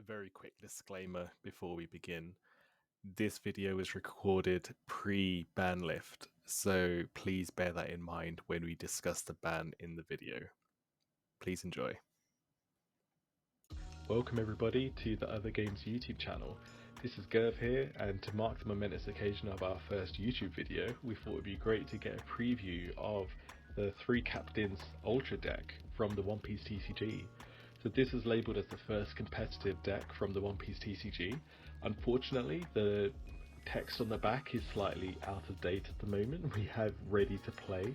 A very quick disclaimer before we begin. This video was recorded pre-ban lift, so please bear that in mind when we discuss the ban in the video. Please enjoy. Welcome everybody to the Other Games YouTube channel. This is Gerv here, and to mark the momentous occasion of our first YouTube video, we thought it would be great to get a preview of the 3 Captains Ultra deck from the One Piece TCG. So this is labelled as the first competitive deck from the One Piece TCG. Unfortunately, the text on the back is slightly out of date at the moment. We have ready to play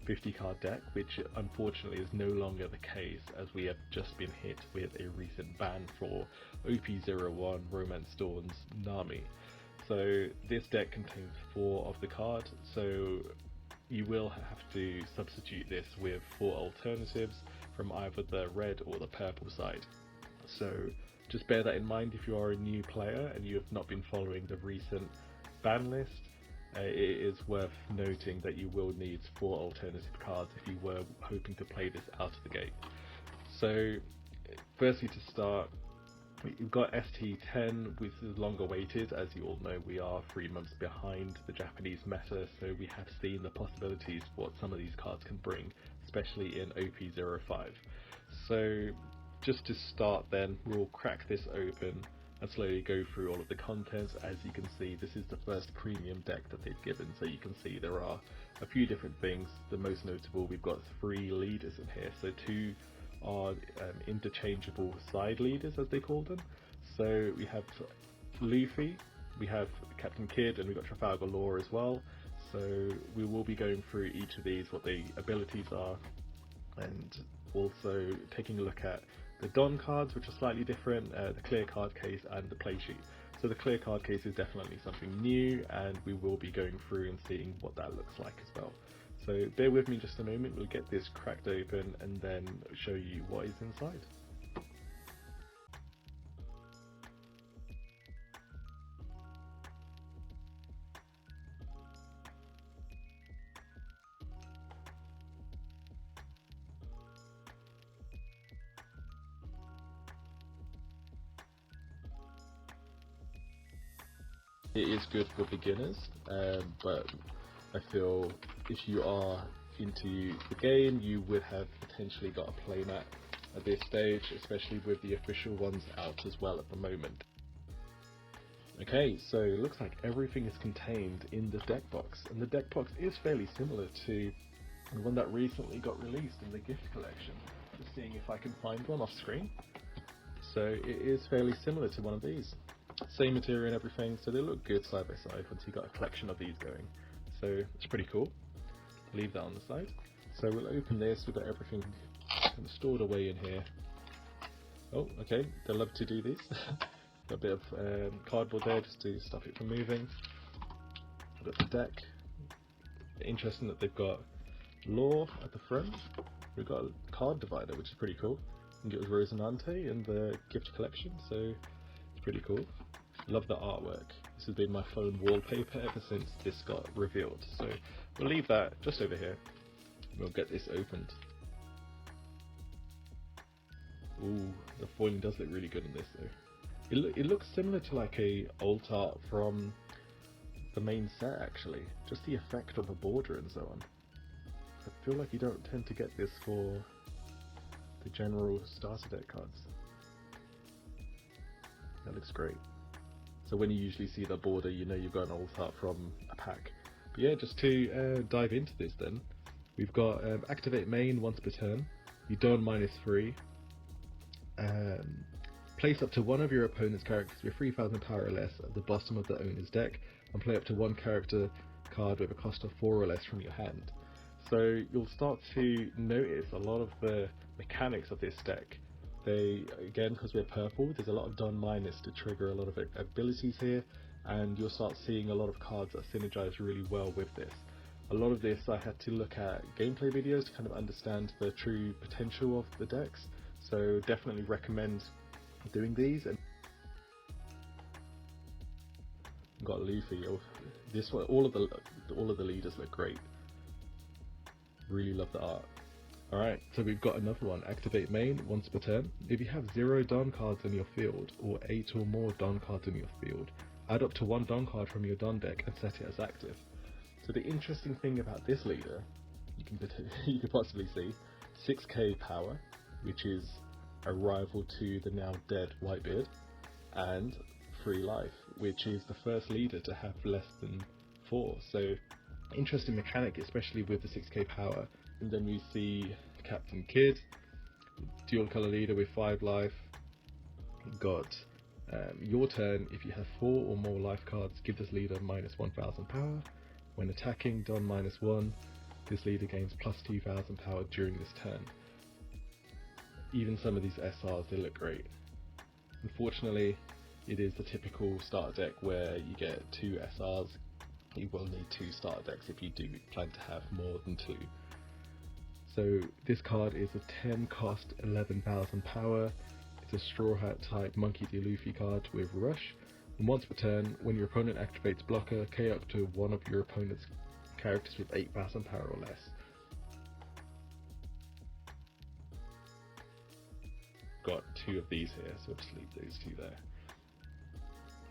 50 card deck, which unfortunately is no longer the case, as we have just been hit with a recent ban for OP01 Romance Dawn's Nami. So this deck contains 4 of the cards, so you will have to substitute this with 4 alternatives from either the red or the purple side. So just bear that in mind if you are a new player and you have not been following the recent ban list. It is worth noting that you will need 4 alternative cards if you were hoping to play this out of the gate. So firstly, to start, we've got ST-10, which is longer weighted. As you all know, we are 3 months behind the Japanese meta, so we have seen the possibilities for what some of these cards can bring, especially in OP05. So just to start then, we'll crack this open and slowly go through all of the contents. As you can see, this is the first premium deck that they've given, so you can see there are a few different things. The most notable, we've got 3 leaders in here, so 2 are interchangeable side leaders, as they call them. So we have Luffy, we have Captain Kidd, and we've got Trafalgar Law as well. So we will be going through each of these, what the abilities are, and also taking a look at the Don cards, which are slightly different, the clear card case and the play sheet. So the clear card case is definitely something new, and we will be going through and seeing what that looks like as well. So bear with me just a moment, we'll get this cracked open and then show you what is inside. It is good for beginners, but I feel if you are into the game, you would have potentially got a playmat at this stage, especially with the official ones out as well at the moment. Okay, so it looks like everything is contained in the deck box, and the deck box is fairly similar to the one that recently got released in the gift collection. Just seeing if I can find one off screen. So it is fairly similar to one of these. Same material and everything, so they look good side by side once you've got a collection of these going. So it's pretty cool. Leave that on the side. So we'll open this, we've got everything kind of stored away in here. Oh, okay, they love to do these. Got a bit of cardboard there just to stop it from moving. We've got the deck. Interesting that they've got Law at the front. We've got a card divider, which is pretty cool. I think it was Rosinante in the gift collection, so it's pretty cool. Love the artwork. This has been my phone wallpaper ever since this got revealed, so we'll leave that just over here. We'll get this opened. Ooh, the foiling does look really good in this though. It looks similar to like a alt art from the main set actually, just the effect of the border and so on. I feel like you don't tend to get this for the general starter deck cards. That looks great. So when you usually see the border, you know you've got an alt art from a pack. But yeah, just to dive into this then, we've got activate main once per turn, you don -3, place up to one of your opponent's characters with 3000 power or less at the bottom of the owner's deck, and play up to 1 character card with a cost of 4 or less from your hand. So you'll start to notice a lot of the mechanics of this deck. They, again, because we're purple, there's a lot of Don minus to trigger a lot of abilities here, and you'll start seeing a lot of cards that synergize really well with this. A lot of this I had to look at gameplay videos to kind of understand the true potential of the decks, so definitely recommend doing these. And we've got Luffy. This one, all of the leaders look great. Really love the art. Alright, so we've got another one. Activate main once per turn. If you have 0 Don cards in your field, or 8 or more Don cards in your field, add up to 1 Don card from your Don deck and set it as active. So the interesting thing about this leader, you can possibly see, 6k power, which is a rival to the now dead Whitebeard, and 3 life, which is the first leader to have less than 4. So interesting mechanic, especially with the 6k power. And then we see Captain Kidd, dual color leader with 5 life. Got your turn. If you have 4 or more life cards, give this leader minus 1000 power. When attacking, Don minus 1. This leader gains plus 2000 power during this turn. Even some of these SRs, they look great. Unfortunately, it is the typical starter deck where you get 2 SRs. You will need 2 starter decks if you do plan to have more than 2. So this card is a 10 cost, 11,000 power. It's a Straw Hat type Monkey D. Luffy card with Rush. And once per turn, when your opponent activates blocker, KO up to one of your opponent's characters with 8,000 power or less. Got 2 of these here, so I'll just leave those 2 there.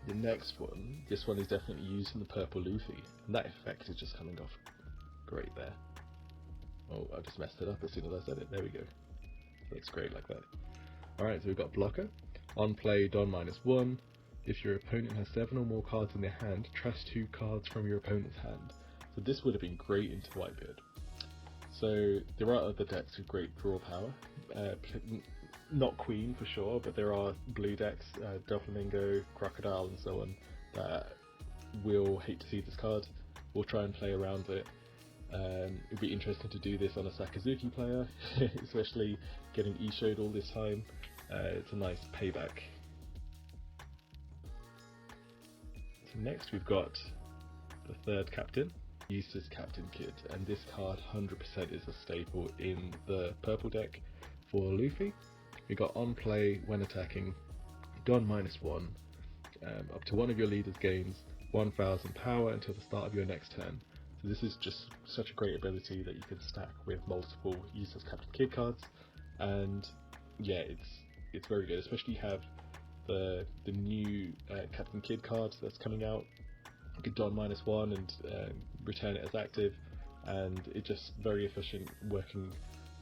The next one, this one is definitely used in the purple Luffy, and that effect is just coming off great there. Oh, I just messed it up as soon as I said it. There we go. Looks great like that. Alright, so we've got blocker. On play, Don minus 1. If your opponent has 7 or more cards in their hand, trash 2 cards from your opponent's hand. So this would have been great into Whitebeard. So there are other decks with great draw power. Not Queen for sure, but there are blue decks, Doflamingo, Crocodile and so on, that will hate to see this card. We'll try and play around it. It'd be interesting to do this on a Sakazuki player, especially getting E-showed all this time. It's a nice payback. So next we've got the third captain, Eustace Captain Kidd, and this card 100% is a staple in the purple deck for Luffy. We got on play when attacking, Don minus 1, up to one of your leaders gains 1000 power until the start of your next turn. So this is just such a great ability that you can stack with multiple Eustace Captain Kidd cards, and yeah, it's very good, especially you have the new Captain Kidd card that's coming out. You could Don minus 1 and return it as active, and it's just very efficient working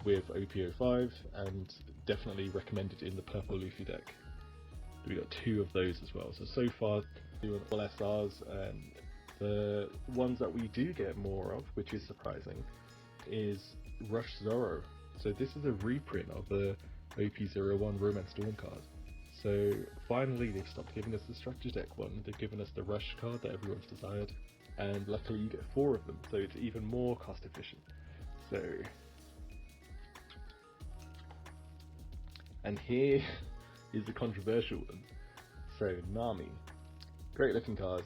with OP05, and definitely recommended in the purple Luffy deck. We got 2 of those as well. So far, doing all SRs, and the ones that we do get more of, which is surprising, is Rush Zoro. So this is a reprint of the OP01 Romance Dawn card. So finally they've stopped giving us the structure deck one, they've given us the Rush card that everyone's desired, and luckily you get 4 of them, so it's even more cost efficient. So, and here is the controversial one. So Nami, great looking card,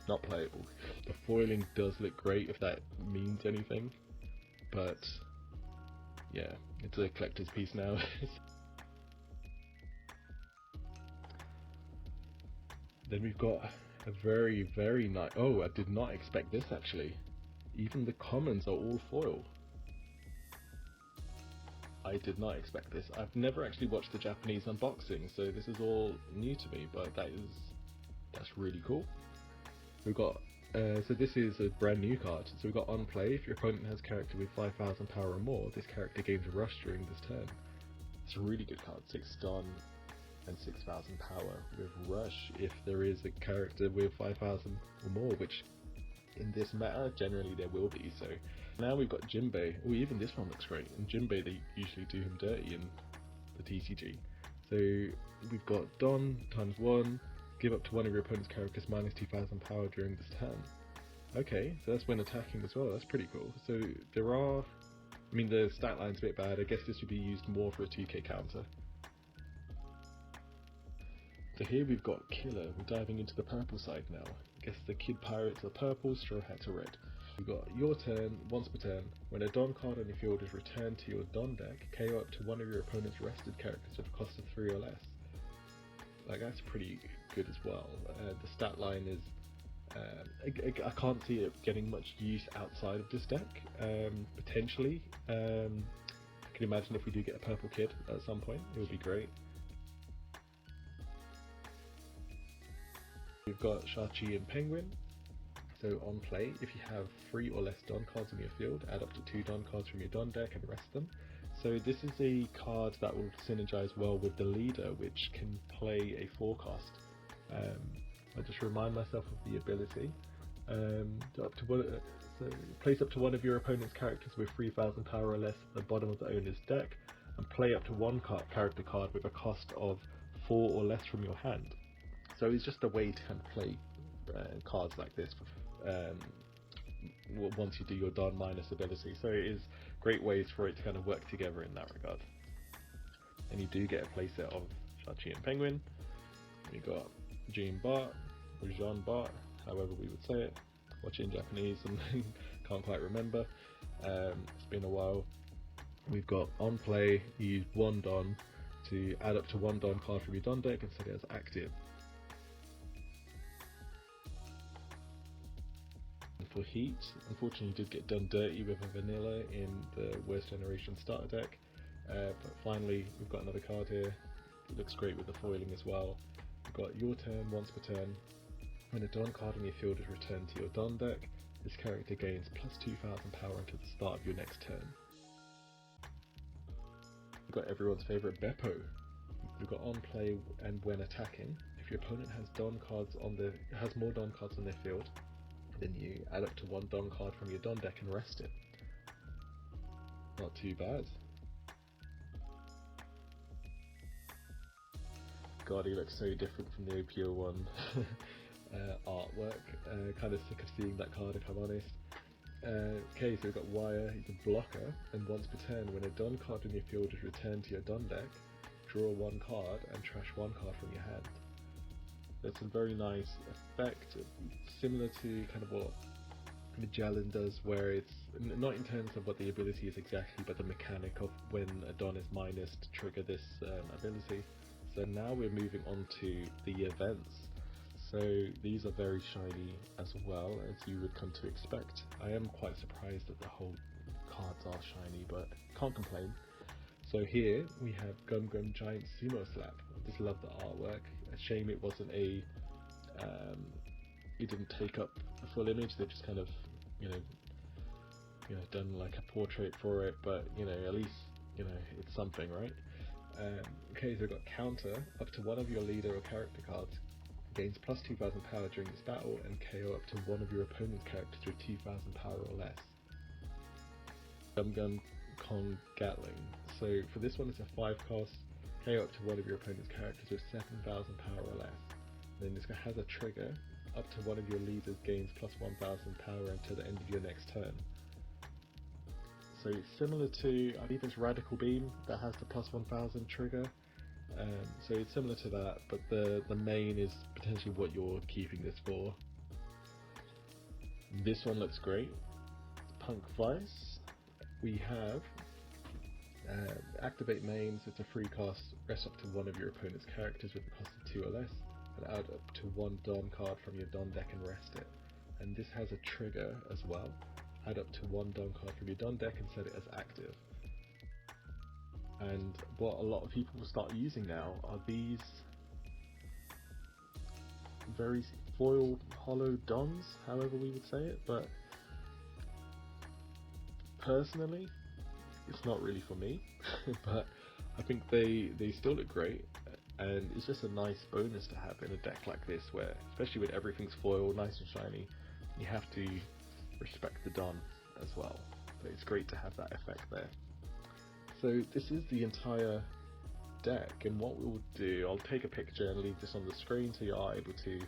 not playable. The foiling does look great, if that means anything, but yeah, it's a collector's piece now. Then we've got a very, very nice... Oh, I did not expect this actually. Even the commons are all foil. I did not expect this. I've never actually watched the Japanese unboxing, so this is all new to me, but that's really cool. We've got, so this is a brand new card. So we've got on play, if your opponent has a character with 5000 power or more, this character gains a rush during this turn. It's a really good card, 6 Don and 6000 power with rush if there is a character with 5000 or more, which in this meta generally there will be. So now we've got Jinbei. Oh, even this one looks great. In Jinbei they usually do him dirty in the TCG. So we've got Don times 1, give up to one of your opponent's characters minus 2000 power during this turn. Okay, so that's when attacking as well. That's pretty cool. So there are, I mean, the stat line's a bit bad. I guess this would be used more for a 2k counter. So here we've got Killer. We're diving into the purple side now. I guess the Kid Pirates are purple, Straw Hats are red. We've got your turn, once per turn. When a Don card on your field is returned to your Don deck, KO up to one of your opponent's rested characters with a cost of 3 or less. Like, that's pretty good as well. The stat line is, I can't see it getting much use outside of this deck, potentially. can you imagine if we do get a purple kid at some point? It would be great. We've got Shang-Chi and Penguin. So on play, if you have 3 or less Don cards in your field, add up to 2 Don cards from your Don deck and rest them. So this is a card that will synergize well with the leader, which can play a forecast. I'll just remind myself of the ability. Place up to one of your opponent's characters with 3,000 power or less at the bottom of the owner's deck, and play up to one character card with a cost of 4 or less from your hand. So it's just a way to kind of play cards like this once you do your Don minus ability. So it is great ways for it to kind of work together in that regard. And you do get a playset of Shang-Chi and Penguin. You got Jean Bart, or Jean Bart, however we would say it. Watch it in Japanese and can't quite remember. It's been a while. We've got on play, you use 1 Don to add up to 1 Don card from your Don deck and set it as active. And for heat, unfortunately you did get done dirty with a vanilla in the Worst Generation starter deck, but finally we've got another card here. It looks great with the foiling as well. We've got your turn once per turn. When a Don card on your field is returned to your Don deck, this character gains plus 2,000 power until the start of your next turn. We've got everyone's favourite Beppo. We've got on play and when attacking, if your opponent has more Don cards on their field, then you add up to 1 Don card from your Don deck and rest it. Not too bad. God, he looks so different from the OPO1 artwork. Kind of sick of seeing that card, if I'm honest. Okay, so we've got Wire, he's a blocker, and once per turn, when a Don card in your field is returned to your Don deck, draw 1 card and trash 1 card from your hand. That's a very nice effect, similar to kind of what Magellan does, where it's not in terms of what the ability is exactly, but the mechanic of when a Don is minus to trigger this ability. So now we're moving on to the events. So these are very shiny as well, as you would come to expect. I am quite surprised that the whole cards are shiny, but can't complain. So here we have Gum Gum Giant Sumo Slap. I just love the artwork. A shame it wasn't it didn't take up a full image. They've just kind of, done like a portrait for it, but at least it's something, right? Okay, so we've got counter up to one of your leader or character cards gains plus 2,000 power during this battle and KO up to one of your opponent's characters with 2,000 power or less. Gum Gum Kong Gatling. So for this one, it's a 5 cost. KO up to one of your opponent's characters with 7,000 power or less. And then this guy has a trigger. Up to one of your leaders gains plus 1,000 power until the end of your next turn. So it's similar to, I believe it's Radical Beam that has the plus 1,000 trigger. So it's similar to that, but the main is potentially what you're keeping this for. This one looks great. Punk Vice. We have activate mains. It's a free cost. Rest up to one of your opponent's characters with a cost of 2 or less, and add up to 1 Don card from your Don deck and rest it. And this has a trigger as well. Add up to 1 Don card from your Don deck and set it as active. And what a lot of people will start using now are these very foil hollow Dons, however we would say it, but personally it's not really for me. But I think they still look great, and it's just a nice bonus to have in a deck like this, where especially when everything's foil, nice and shiny, you have to respect the Don as well. So it's great to have that effect there. So this is the entire deck, and what we'll do, I'll take a picture and leave this on the screen so you are able to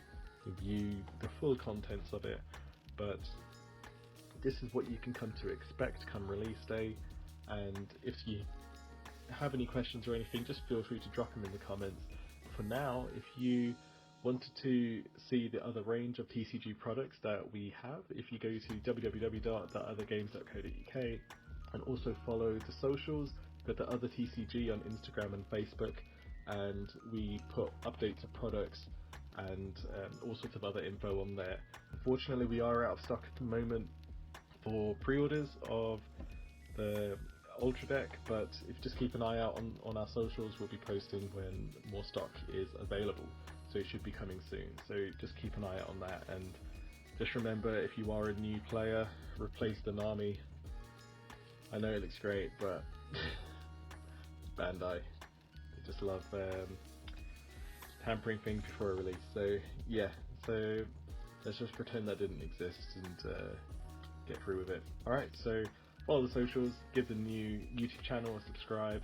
view the full contents of it, but this is what you can come to expect come release day. And if you have any questions or anything, just feel free to drop them in the comments. For now, if you wanted to see the other range of TCG products that we have, if you go to www.theothergames.co.uk and also follow the socials, we've got the Other TCG on Instagram and Facebook, and we put updates of products and all sorts of other info on there. Unfortunately, we are out of stock at the moment for pre-orders of Ultra Deck, but if you just keep an eye out on our socials, we'll be posting when more stock is available. So it should be coming soon. So just keep an eye out on that, and just remember, if you are a new player, replace the Nami. I know it looks great, but Bandai, they just love hampering things before a release. So yeah, so let's just pretend that didn't exist and get through with it. Alright, so follow the socials, give the new YouTube channel a subscribe,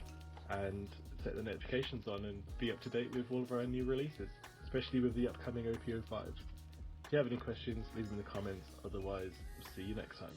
and set the notifications on and be up to date with all of our new releases, especially with the upcoming OPO5. If you have any questions, leave them in the comments, otherwise, see you next time.